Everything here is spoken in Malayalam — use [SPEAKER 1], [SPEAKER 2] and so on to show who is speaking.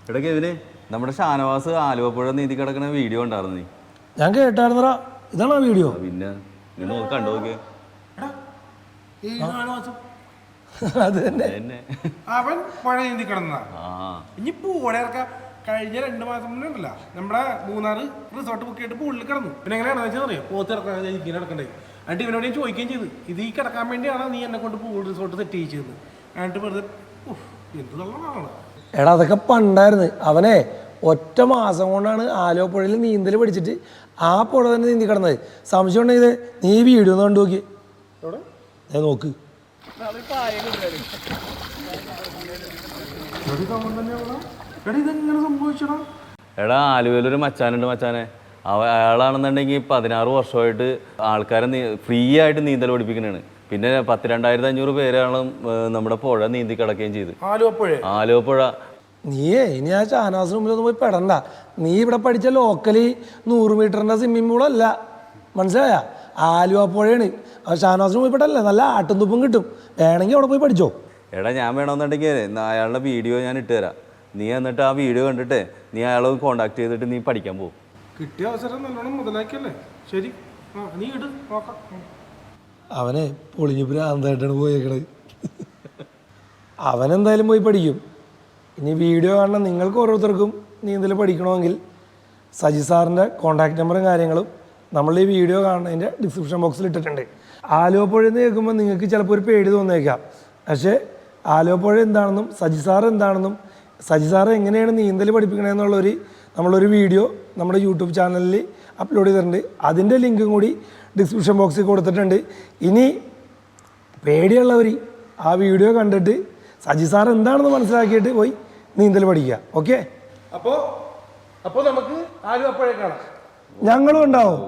[SPEAKER 1] ഇടയ്ക്ക് ഇവന് നമ്മുടെ ഷാനവാസ് ആലുവപ്പുഴ നീന്തി കിടക്കുന്ന വീഡിയോ ഉണ്ടായിരുന്നു. നീ
[SPEAKER 2] ഞാൻ കേട്ടായിരുന്നടാ. ഇതാണോ വീഡിയോ?
[SPEAKER 1] പിന്നെ നിങ്ങൾ കണ്ടു നോക്കിയേ.
[SPEAKER 2] അത് തന്നെ.
[SPEAKER 3] അവൻ പുഴ നീന്തി കിടന്നതാ. ഇനി പൂടെ ഇറക്കാം. കഴിഞ്ഞ 2 മാസം മുന്നേ ഉണ്ടല്ല നമ്മുടെ മൂന്നാറ് റിസോർട്ട് ബുക്ക് ചെയ്തിട്ട് പൂളിൽ കിടന്നു. പിന്നെ എങ്ങനെയാണെന്ന് വെച്ചാൽ അറിയാം, പോത്ത് ഇറക്കാൻ ഇങ്ങനെ കിടക്കണ്ടേ. എന്നിട്ട് ഇവനോട് ഞാൻ ചോദിക്കുകയും ചെയ്തു, ഇത് ഈ കിടക്കാൻ വേണ്ടിയാണോ നീ എന്നെ കൊണ്ട് പൂൾ റിസോർട്ട് സെറ്റ് ചെയ്യിച്ചത്? എന്നിട്ട് വെറുതെ എന്ത് നല്ലതാണ്.
[SPEAKER 2] എടാ അതൊക്കെ പണ്ടായിരുന്നു. അവനെ ഒറ്റ മാസം കൊണ്ടാണ് ആലുവപ്പുഴയിൽ നീന്തൽ പഠിച്ചിട്ട് ആ പുഴ തന്നെ നീന്തി കിടന്നത്. സംശയം ഉണ്ടെങ്കിൽ നീ വീഡിയോ ഒന്ന് കണ്ടു നോക്കി. നോക്ക്.
[SPEAKER 1] എടാ ആലുവയിലൊരു മച്ചാനുണ്ട് മച്ചാനെ. അയാളാണെന്നുണ്ടെങ്കിൽ 16 വർഷമായിട്ട് ആൾക്കാരെ ഫ്രീ ആയിട്ട് നീന്തൽ പഠിപ്പിക്കുന്നതാണ്. പിന്നെ 10,2,500 പേരാണ് നമ്മുടെ പുഴ നീന്തി കിടക്കുകയും ചെയ്ത്. ആലുവപ്പുഴ.
[SPEAKER 2] നീയേ ഇനി ആ ഷാനവാസിന് മുമ്പിലൊന്നും പോയി പെടണ്ട. നീ ഇവിടെ പഠിച്ച ലോക്കലി 100 മീറ്ററിൻ്റെ സ്വിമ്മിംഗ് പൂളല്ല, മനസ്സിലായ? ആലുവപ്പുഴയാണ്. ആ ഷാനവാസിന് പോയി പെട്ടല്ലേ, നല്ല ആട്ടുംതുപ്പും കിട്ടും. വേണമെങ്കിൽ അവിടെ പോയി പഠിച്ചോ.
[SPEAKER 1] എടാ ഞാൻ വേണമെന്നുണ്ടെങ്കിൽ അയാളുടെ വീഡിയോ ഞാൻ ഇട്ട് തരാം. നീ എന്നിട്ട് ആ വീഡിയോ കണ്ടിട്ട് നീ അയാളെ കോണ്ടാക്ട് ചെയ്തിട്ട് നീ പഠിക്കാൻ പോകും.
[SPEAKER 3] കിട്ടിയ അവസരം നല്ലോണം മുതലാക്കിയല്ലേ. ശരി, നീ ഇട് നോക്കാം.
[SPEAKER 2] അവനെ പൊളിഞ്ഞു ഭ്രാന്തായിട്ടാണ് പോയേക്കണത്. അവനെന്തായാലും പോയി പഠിക്കും. ഇനി വീഡിയോ കാണുന്ന നിങ്ങൾക്ക് ഓരോരുത്തർക്കും നീന്തൽ പഠിക്കണമെങ്കിൽ സജി സാറിൻ്റെ കോൺടാക്ട് നമ്പറും കാര്യങ്ങളും നമ്മൾ ഈ വീഡിയോ കാണുന്നതിൻ്റെ ഡിസ്ക്രിപ്ഷൻ ബോക്സിൽ ഇട്ടിട്ടുണ്ട്. ആലുവപ്പുഴ എന്ന് കേൾക്കുമ്പോൾ നിങ്ങൾക്ക് ചിലപ്പോൾ ഒരു പേടി തോന്നിയേക്കാം. പക്ഷേ ആലുവപ്പുഴ എന്താണെന്നും സജി സാർ എന്താണെന്നും സജി സാർ എങ്ങനെയാണ് നീന്തൽ പഠിപ്പിക്കണമെന്നുള്ളൊരു നമ്മളൊരു വീഡിയോ നമ്മുടെ യൂട്യൂബ് ചാനലിൽ അപ്ലോഡ് ചെയ്തിട്ടുണ്ട്. അതിൻ്റെ ലിങ്കും കൂടി ഡിസ്ക്രിപ്ഷൻ ബോക്സിൽ കൊടുത്തിട്ടുണ്ട്. ഇനി പേടിയുള്ളവർ ആ വീഡിയോ കണ്ടിട്ട് സജി സാർ എന്താണെന്ന് മനസ്സിലാക്കിയിട്ട് പോയി നീന്തൽ പഠിക്കുക. ഓക്കെ,
[SPEAKER 3] അപ്പോൾ നമുക്ക് ആലുവപ്പുഴ കാണാം.
[SPEAKER 2] ഞങ്ങളും ഉണ്ടാവും.